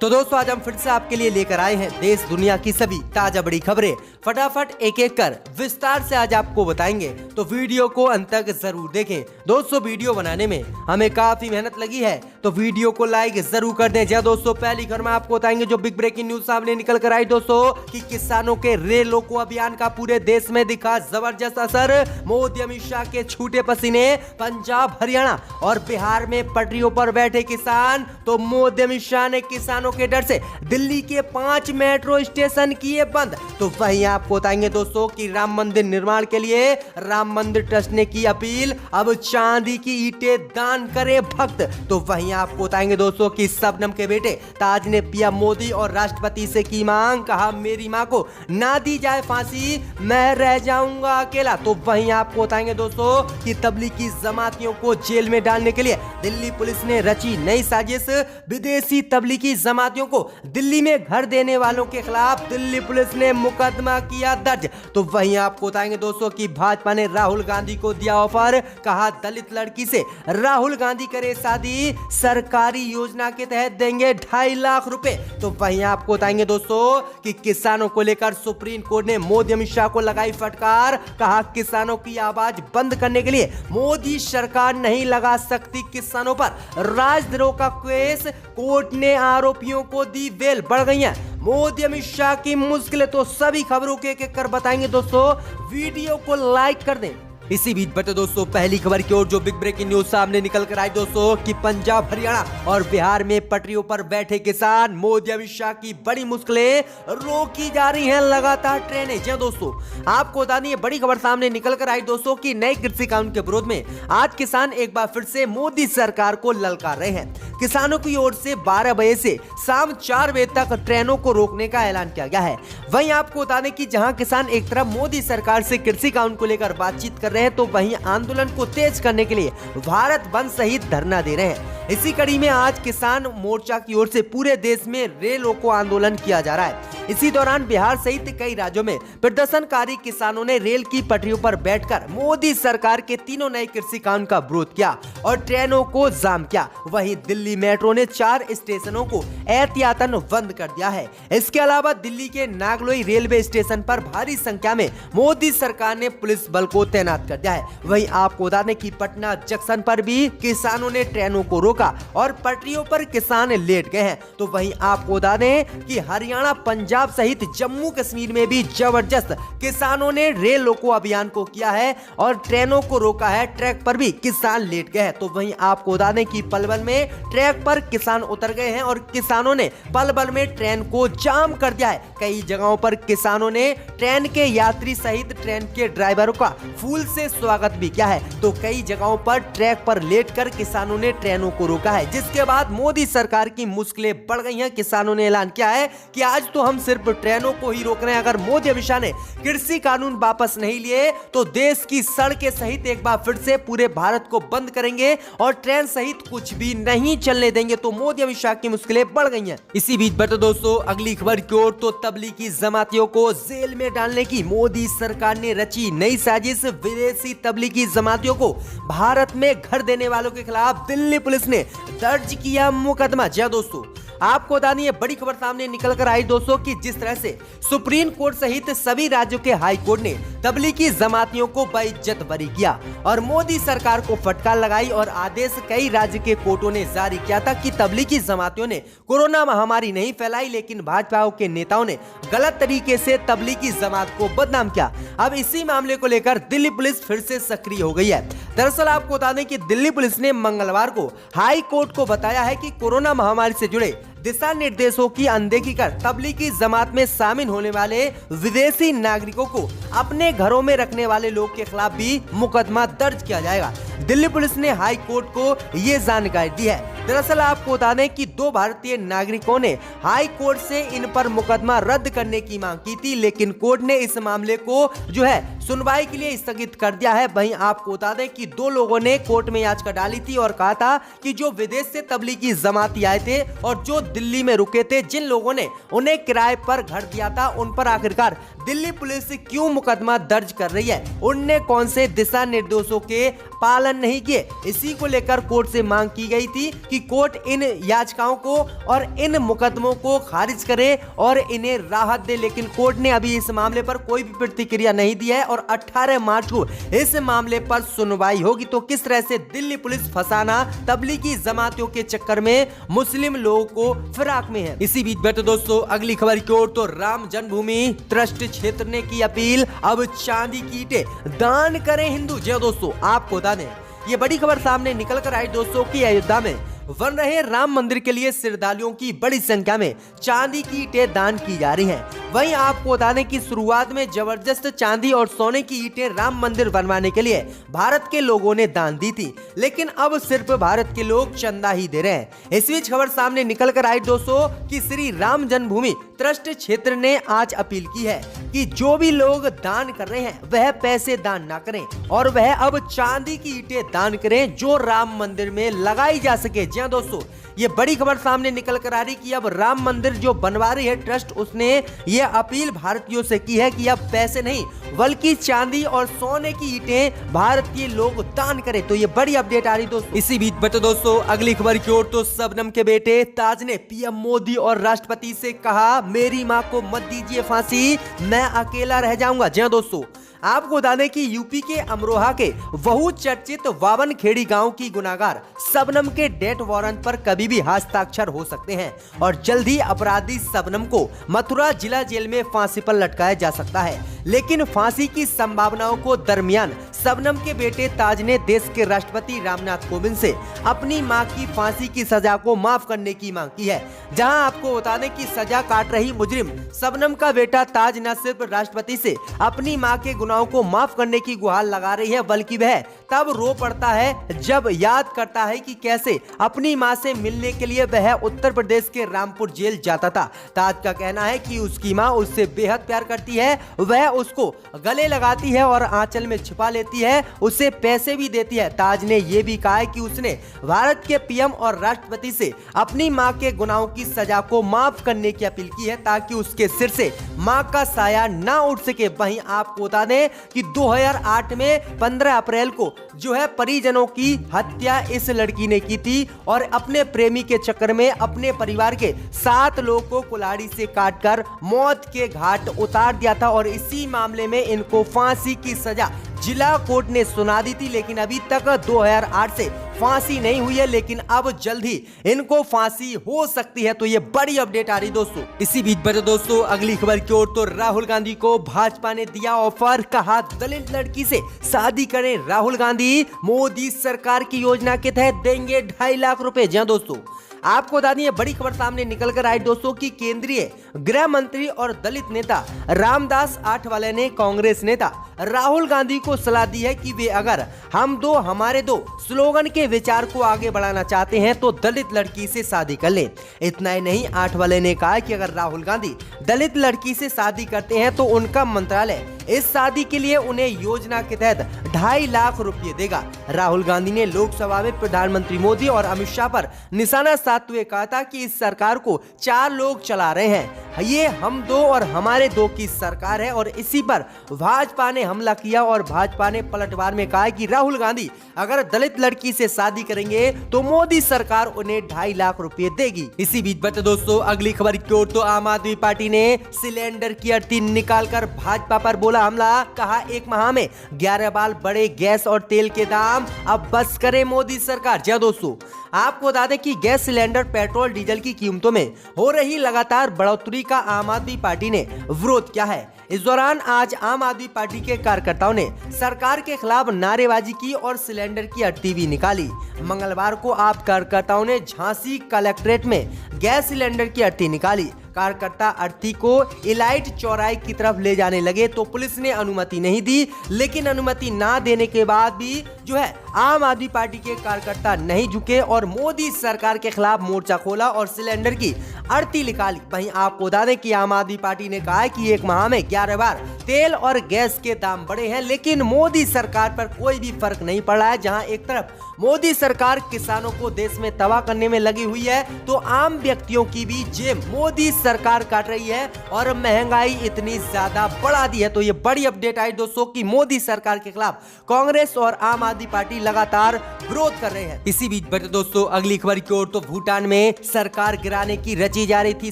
तो दोस्तों आज हम फिर से आपके लिए लेकर आए हैं देश दुनिया की सभी ताजा बड़ी खबरें। फटाफट एक एक कर विस्तार से आज आपको बताएंगे, तो वीडियो को अंत तक जरूर देखें। दोस्तों वीडियो बनाने में हमें काफी मेहनत लगी है, तो वीडियो को लाइक जरूर कर दें। जी दोस्तों, पहली खबर में आपको बताएंगे जो बिग ब्रेकिंग न्यूज सामने निकल कर आई दोस्तों कि किसानों के रेल रोको अभियान का पूरे देश में दिखा जबरदस्त असर। मोदी अमित शाह के छूटे पसीने, पंजाब हरियाणा और बिहार में पटरियों पर बैठे किसान। तो मोदी अमित शाह ने किसानों के डर से दिल्ली के 5 मेट्रो स्टेशन किए बंद। तो वहीं आपको बताएंगे दोस्तों कि राम मंदिर निर्माण के लिए राम मंदिर ट्रस्ट ने की अपील, अब चांदी की ईंटें दान करे भक्त। तो वहीं आपको बताएंगे दोस्तों कि शबनम के बेटे ताज ने पीएम मोदी और राष्ट्रपति से की मांग, कहा मेरी मां को ना दी जाए फांसी, मैं रह जाऊंगा अकेला। तो वहीं आपको बताएंगे दोस्तों कि तबलीगी जमातियों को जेल में डालने के लिए दिल्ली पुलिस ने रची नई साजिश। विदेशी तबलीगी जमातियों को दिल्ली में घर देने वालों के खिलाफ दिल्ली पुलिस ने मुकदमा किया दर्ज। तो वहीं आपको बताएंगे दोस्तों कि भाजपा ने राहुल गांधी को दिया ऑफर, कहा दलित लड़की से राहुल गांधी करे शादी, सरकारी योजना के तहत देंगे 2.5 लाख रुपए। तो वहीं आपको बताएंगे दोस्तों कि किसानों को लेकर सुप्रीम कोर्ट ने मोदी अमित शाह को लगाई फटकार, कहा किसानों की आवाज बंद करने के लिए मोदी सरकार नहीं लगा सकती किसानों पर राजद्रोह का केस। कोर्ट ने आरोपियों को दी बेल, बढ़ गई है मोदी अमित शाह की मुश्किलें। तो सभी खबरों के एक एक कर बताएंगे दोस्तों, वीडियो को लाइक कर दें। इसी बीच बढ़ते दोस्तों पहली खबर की ओर जो बिग ब्रेकिंग न्यूज सामने निकल कर आई दोस्तों कि पंजाब हरियाणा और बिहार में पटरियों पर बैठे किसान। मोदी अमित शाह की बड़ी मुश्किलें, रोकी जा रही हैं लगातार ट्रेनें। जी दोस्तों, आपको बता दें बड़ी खबर सामने निकल कर आई दोस्तों कि नए कृषि कानून के विरोध में आज किसान एक बार फिर से मोदी सरकार को ललकार रहे हैं। किसानों की ओर से 12 बजे से शाम 4 बजे तक ट्रेनों को रोकने का ऐलान किया गया है। वहीं आपको बता दें कि जहां किसान एक तरफ मोदी सरकार से कृषि कानून को लेकर बातचीत कर रहे हैं, तो वहीं आंदोलन को तेज करने के लिए भारत बंद सहित धरना दे रहे हैं। इसी कड़ी में आज किसान मोर्चा की ओर से पूरे देश में रेल रोको आंदोलन किया जा रहा है। इसी दौरान बिहार सहित कई राज्यों में प्रदर्शनकारी किसानों ने रेल की पटरियों पर बैठकर मोदी सरकार के तीनों नए कृषि कानून का विरोध किया और ट्रेनों को जाम किया। वहीं दिल्ली मेट्रो ने 4 स्टेशनों को एहतियातन बंद कर दिया है। इसके अलावा दिल्ली के नागलोई रेलवे स्टेशन पर भारी संख्या में मोदी सरकार ने पुलिस बल को तैनात कर दिया है। वहीं आपको बता दें कि पटना जंक्शन पर भी किसानों ने ट्रेनों को रोका और पटरियों पर किसान लेट गए हैं। तो वहीं आपको बता दें कि हरियाणा, पंजाब सहित जम्मू कश्मीर में भी जबरदस्त किसानों ने रेल रोको अभियान को किया है और ट्रेनों को रोका है। ट्रैक पर भी किसान लेट गए हैं। तो वहीं आपको बता दें कि पलवल में ट्रैक पर किसान उतर गए हैं और किसानों ने पलवल में ट्रेन को जाम कर दिया है। कई जगहों पर किसानों ने ट्रेन के यात्री सहित ट्रेन के ड्राइवरों का फूल से स्वागत भी किया है। तो कई जगहों पर ट्रैक पर लेटकर किसानों ने ट्रेनों को रोका है, जिसके बाद मोदी सरकार की मुश्किलें बढ़ गई हैं। किसानों ने ऐलान किया है कि आज तो हम सिर्फ ट्रेनों को ही रोक रहे हैं, अगर मोदी अमित शाह ने कृषि कानून वापस नहीं लिए तो देश की सड़कें सहित एक बार फिर से पूरे भारत को बंद करेंगे और ट्रेन सहित कुछ भी नहीं चलने देंगे। तो मोदी अमित शाह की मुश्किलें बढ़ गई हैं। इसी बीच बढ़ते दोस्तों अगली खबर की ओर, तो तबलीगी जमातियों को जेल में डालने की मोदी सरकार ने रची नई साजिश। विदेशी तबलीगी जमातियों को भारत में घर देने वालों के खिलाफ दिल्ली पुलिस ने दर्ज किया मुकदमा। जी दोस्तों, आपको बता दें बड़ी खबर सामने निकल कर आई दोस्तों कि जिस तरह से सुप्रीम कोर्ट सहित सभी राज्यों के हाई कोर्ट ने तबलीगी जमातियों को बेइज्जत बरी किया और मोदी सरकार को फटकार लगाई और आदेश कई राज्य के कोर्टों ने जारी किया था कि तबलीगी जमातियों ने कोरोना महामारी नहीं फैलाई, लेकिन भाजपा के नेताओं ने गलत तरीके से तबलीगी जमात को बदनाम किया। अब इसी मामले को लेकर दिल्ली पुलिस फिर से सक्रिय हो गई है। दरअसल आपको बता दें कि दिल्ली पुलिस ने मंगलवार को हाई कोर्ट को बताया है कि कोरोना महामारी से जुड़े दिशा निर्देशों की अनदेखी कर तबलीगी जमात में शामिल होने वाले विदेशी नागरिकों को अपने घरों में रखने वाले लोग के खिलाफ भी मुकदमा दर्ज किया जाएगा। दिल्ली पुलिस ने हाई कोर्ट को ये जानकारी दी है। दरअसल आपको बता दें कि 2 भारतीय नागरिकों ने हाई कोर्ट से इन पर मुकदमा रद्द करने की मांग की थी, लेकिन कोर्ट ने इस मामले को जो है सुनवाई के लिए स्थगित कर दिया है। वहीं आपको बता दें कि 2 लोगों ने कोर्ट में याचिका डाली थी और कहा था कि जो विदेश से तबलीगी जमाती आए थे और जो दिल्ली में रुके थे, जिन लोगों ने उन्हें किराए पर घर दिया था, उन पर आखिरकार दिल्ली पुलिस क्यों मुकदमा दर्ज कर रही है, उनने कौन से दिशा निर्देशों के पालन नहीं किए, इसी को लेकर कोर्ट से मांग की गई थी कि कोर्ट इन याचिकाओं को और इन मुकदमों को खारिज करे और इन्हें राहत दे। लेकिन कोर्ट ने अभी इस मामले पर कोई भी प्रतिक्रिया नहीं दी है और 18 मार्च को इस मामले पर सुनवाई होगी। तो किस तरह से दिल्ली पुलिस फसाना तबलीगी जमातियों के चक्कर में मुस्लिम लोगों को फिराक में है। इसी बीच बैठे दोस्तों अगली खबर की ओर, तो राम जन्मभूमि ट्रस्ट क्षेत्र ने की अपील, अब चांदी की ईंटें दान करें हिंदू। जी दोस्तों, आपको बता दें ये बड़ी खबर सामने निकल कर आई दोस्तों की अयोध्या में बन रहे राम मंदिर के लिए श्रद्धालुओं की बड़ी संख्या में चांदी की ईंटें दान की जा रही हैं। वहीं आपको बता दें कि शुरुआत में जबरदस्त चांदी और सोने की ईंटें राम मंदिर बनवाने के लिए भारत के लोगों ने दान दी थी, लेकिन अब सिर्फ भारत के लोग चंदा ही दे रहे हैं। इस बीच खबर सामने निकल कर आई दोस्तों कि श्री राम जन्मभूमि ट्रस्ट क्षेत्र ने आज अपील की है कि जो भी लोग दान कर रहे हैं वह पैसे दान ना करें और वह अब चांदी की ईंटें दान करें जो राम मंदिर में लगाई जा सके। जी हां दोस्तों, ये बड़ी खबर सामने निकल कर आ रही कि अब राम मंदिर जो बनवा रही है ट्रस्ट, उसने ये अपील भारतीयों से की है कि अब पैसे नहीं बल्कि चांदी और सोने की ईंटें भारतीय लोग दान करें। तो ये बड़ी अपडेट आ रही दोस्तों। इसी बीच बता दोस्तों अगली खबर की ओर, तो शबनम के बेटे ताज ने पीएम मोदी और राष्ट्रपति से कहा, मेरी मां को मत दीजिए फांसी, मैं अकेला रह जाऊंगा। जी हां दोस्तों, आपको बता दें कि यूपी के अमरोहा के बहुचर्चित वावन खेड़ी गांव की गुनाहगार शबनम के डेथ वारंट पर कभी भी हस्ताक्षर हो सकते हैं और जल्द ही अपराधी शबनम को मथुरा जिला जेल में फांसी पर लटकाया जा सकता है। लेकिन फांसी की संभावनाओं को दरमियान शबनम के बेटे ताज ने देश के राष्ट्रपति रामनाथ कोविंद से अपनी मां की फांसी की सजा को माफ करने की मांग की है। जहां आपको बता दें कि सजा काट रही मुजरिम शबनम का बेटा ताज न सिर्फ राष्ट्रपति से अपनी मां के गुनाहों को माफ करने की गुहार लगा रही है, बल्कि वह तब रो पड़ता है जब याद करता है कि कैसे अपनी मां से मिलने के लिए वह उत्तर प्रदेश के रामपुर जेल जाता था। ताज का कहना है कि उसकी मां उससे बेहद प्यार करती है, वह उसको गले लगाती है और आंचल में छिपा लेती है, उसे पैसे भी देती है। ताज ने यह भी कहा है कि उसने भारत के पीएम और राष्ट्रपति से अपनी मां के गुनाहों की सजा को माफ करने की अपील की है ताकि उसके सिर से मां का साया ना उठ सके। वहीं आपको बता दें कि 2008 में 15 अप्रैल को जो है परिजनों की हत्या इस लड़की ने की थी और अपने प्रेमी के चक्कर में अपने परिवार के 7 लोगों को कुल्हाड़ी से काटकर मौत के घाट उतार दिया था और इसी मामले में इनको फांसी की सजा जिला कोर्ट ने सुना दी थी। लेकिन अभी तक 2008 से फांसी नहीं हुई है, लेकिन अब जल्द ही इनको फांसी हो सकती है। तो ये बड़ी अपडेट आ रही दोस्तों। इसी बीच बड़े दोस्तों अगली खबर की ओर, तो राहुल गांधी को भाजपा ने दिया ऑफर, कहा दलित लड़की से शादी करें राहुल गांधी, मोदी सरकार की योजना के तहत देंगे 2.5 लाख रुपए। जी दोस्तों, आपको बता दें बड़ी खबर सामने निकल कर आई दोस्तों कि केंद्रीय गृह मंत्री और दलित नेता रामदास आठवले ने कांग्रेस नेता राहुल गांधी को सलाह दी है कि वे अगर हम दो हमारे दो स्लोगन के विचार को आगे बढ़ाना चाहते हैं तो दलित लड़की से शादी कर लें। इतना ही नहीं, आठवले ने कहा कि अगर राहुल गांधी दलित लड़की से शादी करते हैं तो उनका मंत्रालय इस शादी के लिए उन्हें योजना के तहत 2.5 लाख रुपए देगा। राहुल गांधी ने लोकसभा में प्रधानमंत्री मोदी और अमित शाह पर निशाना साधते हुए कहा था कि इस सरकार को 4 लोग चला रहे हैं, ये हम दो और हमारे दो की सरकार है। और इसी पर भाजपा ने हमला किया और भाजपा ने पलटवार में कहा कि राहुल गांधी अगर दलित लड़की से शादी करेंगे तो मोदी सरकार उन्हें 2.5 लाख रुपए देगी। इसी बीच बता दोस्तों अगली खबर की ओर, तो आम आदमी पार्टी ने सिलेंडर की अर्थी निकालकर भाजपा पर बोला हमला, कहा 1 माह में 11 बार बढ़े गैस और तेल के दाम, अब बस करे मोदी सरकार। जी दोस्तों, आपको बता दें कि गैस सिलेंडर, पेट्रोल, डीजल की कीमतों में हो रही लगातार बढ़ोतरी का आम आदमी पार्टी ने विरोध किया है। इस दौरान आज आम आदमी पार्टी के कार्यकर्ताओं ने सरकार के खिलाफ नारेबाजी की और सिलेंडर की अर्थी भी निकाली। मंगलवार को आप कार्यकर्ताओं ने झांसी कलेक्ट्रेट में गैस सिलेंडर की अर्थी निकाली। कार्यकर्ता अर्थी को इलाइट चौराहे की तरफ ले जाने लगे तो पुलिस ने अनुमति नहीं दी, लेकिन अनुमति ना देने के बाद भी जो है आम आदमी पार्टी के कार्यकर्ता नहीं झुके और मोदी सरकार के खिलाफ मोर्चा खोला और सिलेंडर की आरती निकाली। वहीं आपको बता दें कि आम आदमी पार्टी ने कहा है कि एक माह में 11 बार तेल और गैस के दाम बढ़े हैं, लेकिन मोदी सरकार पर कोई भी फर्क नहीं पड़ रहा है। जहां एक तरफ मोदी सरकार किसानों को देश में तबाह करने में लगी हुई है, तो आम व्यक्तियों की भी जेब मोदी सरकार काट रही है और महंगाई इतनी ज्यादा बढ़ा दी है। तो ये बड़ी अपडेट आई दोस्तों कि मोदी सरकार के खिलाफ कांग्रेस और आम आदमी पार्टी लगातार विरोध कर रहे हैं। इसी बीच बढ़ते दोस्तों अगली खबर की ओर, तो भूटान में सरकार गिराने की रची जा रही थी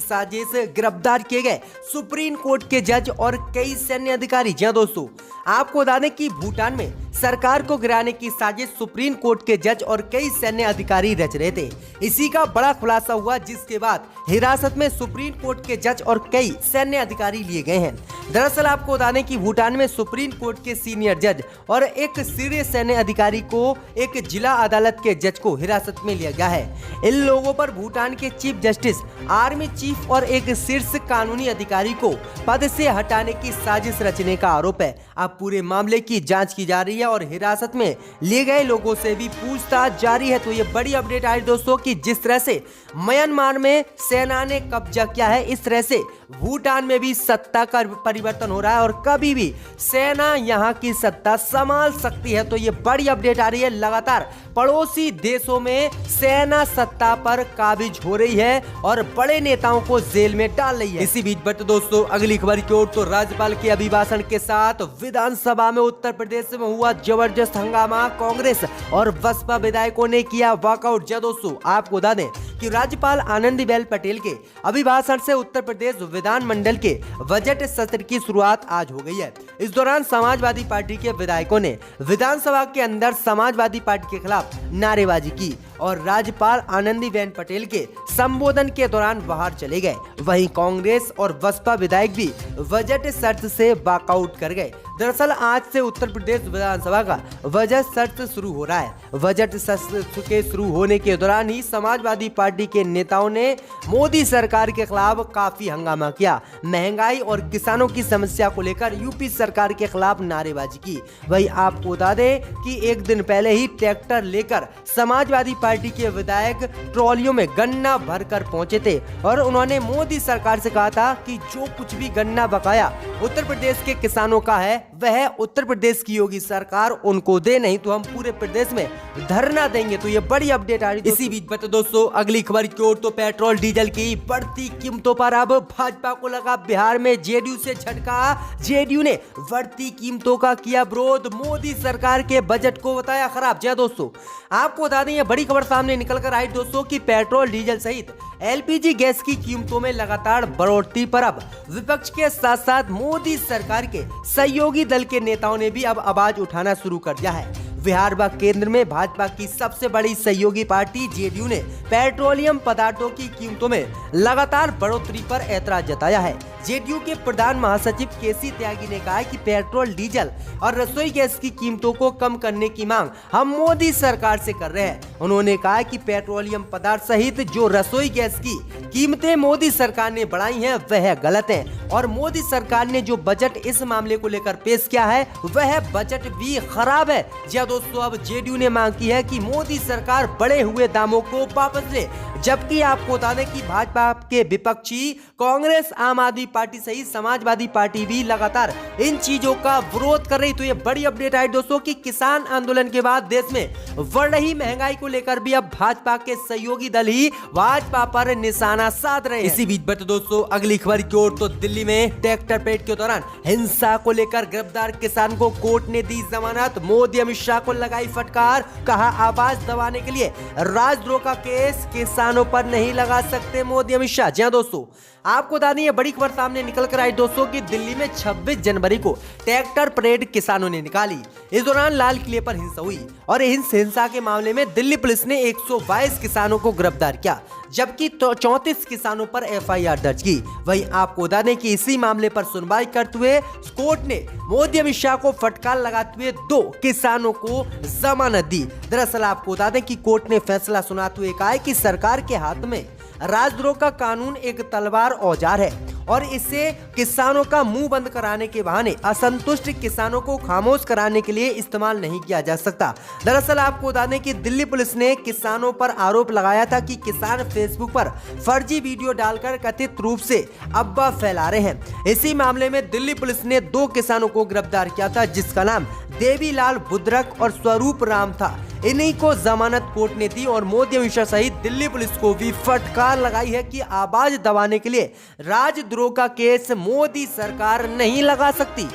साजिश, गिरफ्तार किए गए सुप्रीम कोर्ट के जज और कई सैन्य अधिकारी। जी दोस्तों, आपको बता दें कि भूटान में सरकार को गिराने की साजिश सुप्रीम कोर्ट के जज और कई सैन्य अधिकारी रच रहे थे। इसी का बड़ा खुलासा हुआ, जिसके बाद हिरासत में सुप्रीम कोर्ट के जज और कई सैन्य अधिकारी लिए गए हैं। दरअसल आपको बता दें कि भूटान में सुप्रीम कोर्ट के सीनियर जज और एक सीनियर सैन्य अधिकारी को एक जिला अदालत के जज को हिरासत में लिया गया है। इन लोगों पर भूटान के चीफ जस्टिस, आर्मी चीफ और एक शीर्ष कानूनी अधिकारी को पद से हटाने की साजिश रचने का आरोप है। अब पूरे मामले की जांच की जा रही है और हिरासत में लिए गए लोगों से भी पूछताछ जारी है। तो ये बड़ी अपडेट आई दोस्तों कि जिस तरह से म्यांमार में सेना ने कब्जा किया है, इस तरह से भूटान में भी सत्ता का परिवर्तन हो रहा है और कभी भी सेना यहाँ की सत्ता संभाल सकती है। तो ये बड़ी अपडेट आ रही है, लगातार पड़ोसी देशों में सेना सत्ता पर काबिज हो रही है और बड़े नेताओं को जेल में डाल रही है। इसी बीच बढ़ते दोस्तों अगली खबर की ओर, तो राज्यपाल के अभिभाषण के साथ विधानसभा में उत्तर प्रदेश में हुआ जबरदस्त हंगामा। कांग्रेस और बसपा विधायकों ने किया वॉकआउट। जी दोस्तों, आपको बता दें कि राज्यपाल आनंदीबेन पटेल के अभिभाषण से उत्तर प्रदेश विधानमंडल के बजट सत्र की शुरुआत आज हो गई है। इस दौरान समाजवादी पार्टी के विधायकों ने विधानसभा के अंदर समाजवादी पार्टी के खिलाफ नारेबाजी की और राज्यपाल आनंदीबेन पटेल के संबोधन के दौरान बाहर चले गए। वहीं कांग्रेस और बसपा विधायक भी बजट सत्र से वॉकआउट कर गए। दरअसल आज से उत्तर प्रदेश विधानसभा का बजट सत्र शुरू हो रहा है। बजट सत्र के शुरू होने के दौरान ही समाजवादी पार्टी के नेताओं ने मोदी सरकार के खिलाफ काफी हंगामा किया। महंगाई और किसानों की समस्या को लेकर यूपी सरकार के खिलाफ नारेबाजी की। वही आपको बता दें कि एक दिन पहले ही ट्रैक्टर लेकर समाजवादी पार्टी के विधायक ट्रॉलियों में गन्ना भरकर पहुंचे थे और उन्होंने मोदी सरकार से कहा था कि जो कुछ भी गन्ना बकाया उत्तर प्रदेश के किसानों का है वह उत्तर प्रदेश की योगी सरकार उनको दे, नहीं तो हम पूरे प्रदेश में धरना देंगे। तो ये बड़ी अपडेट आ रही है। इसी बीच बता दोस्तों अगली खबर की ओर, तो पेट्रोल डीजल की बढ़ती कीमतों पर अब भाजपा को लगा बिहार में जेडीयू से झटका। जेडीयू ने बढ़ती कीमतों का किया विरोध, मोदी सरकार के बजट को बताया खराब। जी दोस्तों, आपको बता दें ये बड़ी खबर सामने निकल कर आई दोस्तों कि पेट्रोल डीजल सहित एलपीजी गैस की कीमतों में लगातार बढ़ोतरी पर अब विपक्ष के साथ साथ मोदी सरकार के सहयोगी दल के नेताओं ने भी अब आवाज उठाना शुरू कर दिया है। बिहार व केंद्र में भाजपा की सबसे बड़ी सहयोगी पार्टी जेडीयू ने पेट्रोलियम पदार्थों की कीमतों में लगातार बढ़ोतरी पर ऐतराज जताया है। जेडीयू के प्रधान महासचिव केसी त्यागी ने कहा कि पेट्रोल डीजल और रसोई गैस की कीमतों को कम करने की मांग हम मोदी सरकार से कर रहे हैं। उन्होंने कहा कि पेट्रोलियम पदार्थ सहित जो रसोई गैस की कीमतें मोदी सरकार ने बढ़ाई हैं वह गलत है और मोदी सरकार ने जो बजट इस मामले को लेकर पेश किया है वह बजट भी खराब है। जी दोस्तों, अब जेडीयू ने मांग की है कि मोदी सरकार बढ़े हुए दामों को वापस ले, जबकि आपको बता दें कि भाजपा के विपक्षी कांग्रेस, आम आदमी पार्टी सहित समाजवादी पार्टी भी लगातार इन चीजों का विरोध कर रही। तो ये बड़ी अपडेट आई दोस्तों कि किसान आंदोलन के बाद देश में बढ़ रही महंगाई को लेकर भी अब भाजपा के सहयोगी दल ही भाजपा पर निशाना साध रहे हैं। इसी बीच बढ़ते दोस्तों अगली खबर की ओर, तो दिल्ली में ट्रैक्टर परेड के दौरान हिंसा को लेकर गिरफ्तार किसान को कोर्ट ने दी जमानत। मोदी अमित शाह को लगाई फटकार, कहा आवाज दबाने के लिए राजद्रोह का केस किसानों पर नहीं लगा सकते मोदी अमित शाह। जी दोस्तों, आपको बता दें ये बड़ी खबर सामने निकल कर आई दोस्तों कि दिल्ली में 26 जनवरी को ट्रैक्टर परेड किसानों ने निकाली। इस दौरान लाल किले पर हिंसा हुई और इस हिंसा के मामले में दिल्ली पुलिस ने 122 किसानों को गिरफ्तार किया, जबकि 34 किसानों पर एफआईआर दर्ज की। वहीं आपको बता दें कि इसी मामले पर सुनवाई करते हुए कोर्ट ने मोदी अमित शाह को फटकार लगाते हुए 2 किसानों को जमानत दी। दरअसल आपको बता दें कि कोर्ट ने फैसला सुनाते हुए कहा कि सरकार के हाथ में राजद्रोह का कानून एक तलवार औजार है और इसे किसानों का मुंह बंद कराने के बहाने असंतुष्ट किसानों को खामोश कराने के लिए इस्तेमाल नहीं किया जा सकता। दरअसल आपको बता दें कि दिल्ली पुलिस ने किसानों पर आरोप लगाया था कि किसान फेसबुक पर फर्जी वीडियो डालकर कथित रूप से अफवाह फैला रहे हैं। इसी मामले में दिल्ली पुलिस ने 2 किसानों को गिरफ्तार किया था, जिसका नाम देवीलाल बुद्रक और स्वरूप राम था। इन्हीं को जमानत कोर्ट ने दी और मोदी अमित सहित दिल्ली पुलिस को भी फटकार लगाई है कि आवाज दबाने के लिए राजद्रोह का केस मोदी सरकार नहीं लगा सकती।